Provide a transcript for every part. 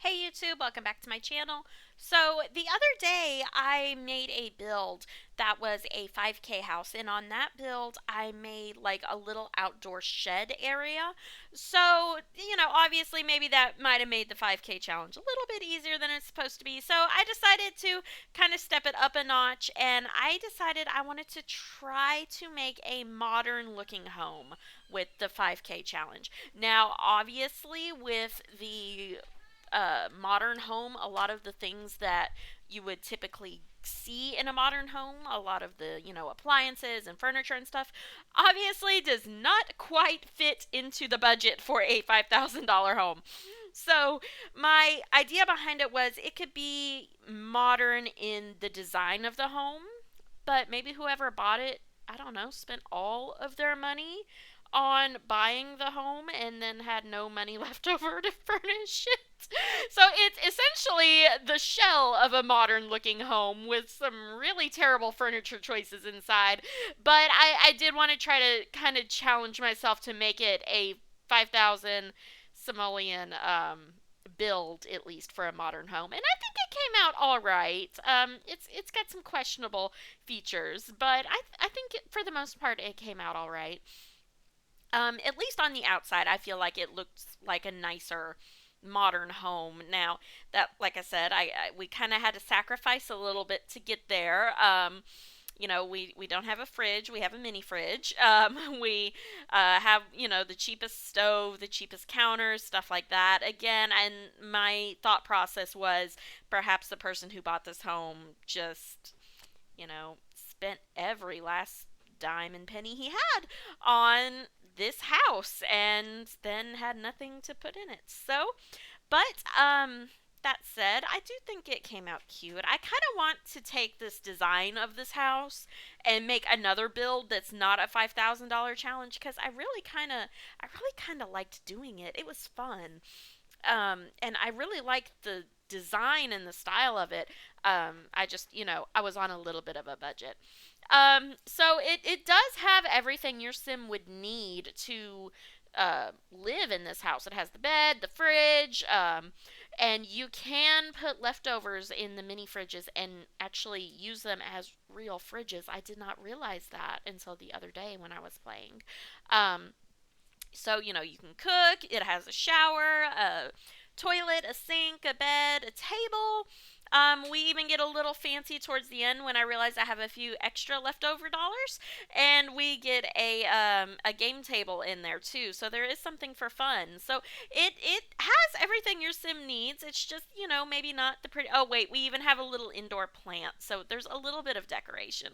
Hey YouTube, welcome back to my channel. So the other day I made a build that was a 5K house, and on that build I made like a little outdoor shed area. So, obviously maybe that might have made the 5K challenge a little bit easier than it's supposed to be. So I decided to kind of step it up a notch, and I decided I wanted to try to make a modern looking home with the 5K challenge. Now, obviously, with the modern home, a lot of the things that you would typically see in a modern home, a lot of the, appliances and furniture and stuff, obviously does not quite fit into the budget for a $5,000 home. So, my idea behind it was it could be modern in the design of the home, but maybe whoever bought it, I don't know, spent all of their money on buying the home and then had no money left over to furnish it. So it's essentially the shell of a modern looking home with some really terrible furniture choices inside. But I did want to try to kind of challenge myself to make it a 5,000 simoleon build, at least for a modern home. And I think it came out all right. It's got some questionable features, but I think for the most part it came out all right. At least on the outside, I feel like it looks like a nicer modern home. Now, that, like I said, we kind of had to sacrifice a little bit to get there. We don't have a fridge. We have a mini fridge. We have, the cheapest stove, the cheapest counters, stuff like that. Again, and my thought process was perhaps the person who bought this home just, spent every last dime and penny he had on this house and then had nothing to put in it. So, but that said, I do think it came out cute. I kind of want to take this design of this house and make another build that's not a $5,000 challenge because I really kind of liked doing it. It was fun. And I really liked the design and the style of it. I just, I was on a little bit of a budget. So it does have everything your sim would need to live in this house. It has the bed, the fridge, and you can put leftovers in the mini fridges and actually use them as real fridges. I did not realize that until the other day when I was playing. So, you can cook. It has a shower, a toilet, a sink, a bed, a table. We even get a little fancy towards the end when I realize I have a few extra leftover dollars, and we get a game table in there too. So there is something for fun. So it has everything your sim needs. It's just maybe not the pretty. Oh wait, we even have a little indoor plant. So there's a little bit of decoration.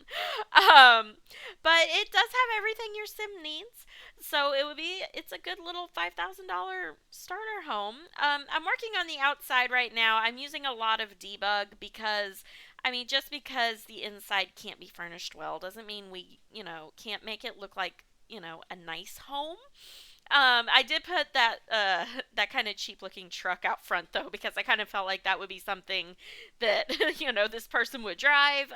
Um, but it does have everything your sim needs. So it's a good little $5,000 starter home. I'm working on the outside right now. I'm using a lot of debug because, I mean, just because the inside can't be furnished well doesn't mean we, can't make it look like, a nice home. I did put that that kind of cheap looking truck out front though because I kind of felt like that would be something that this person would drive.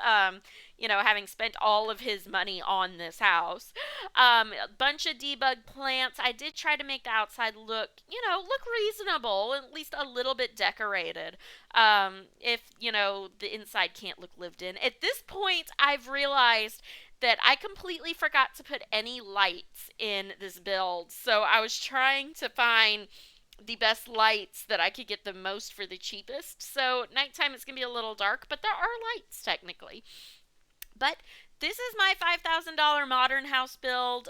Having spent all of his money on this house, a bunch of debug plants. I did try to make the outside look reasonable, at least a little bit decorated. If the inside can't look lived in. At this point, I've realized that I completely forgot to put any lights in this build. So I was trying to find the best lights that I could get the most for the cheapest. So nighttime it's going to be a little dark, but there are lights technically. But this is my $5,000 modern house build.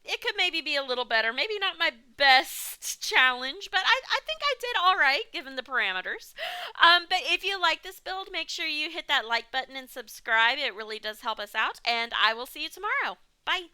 It could maybe be a little better. Maybe not my best challenge, but I think I did all right given the parameters. But if you like this build, make sure you hit that like button and subscribe. It really does help us out. And I will see you tomorrow. Bye.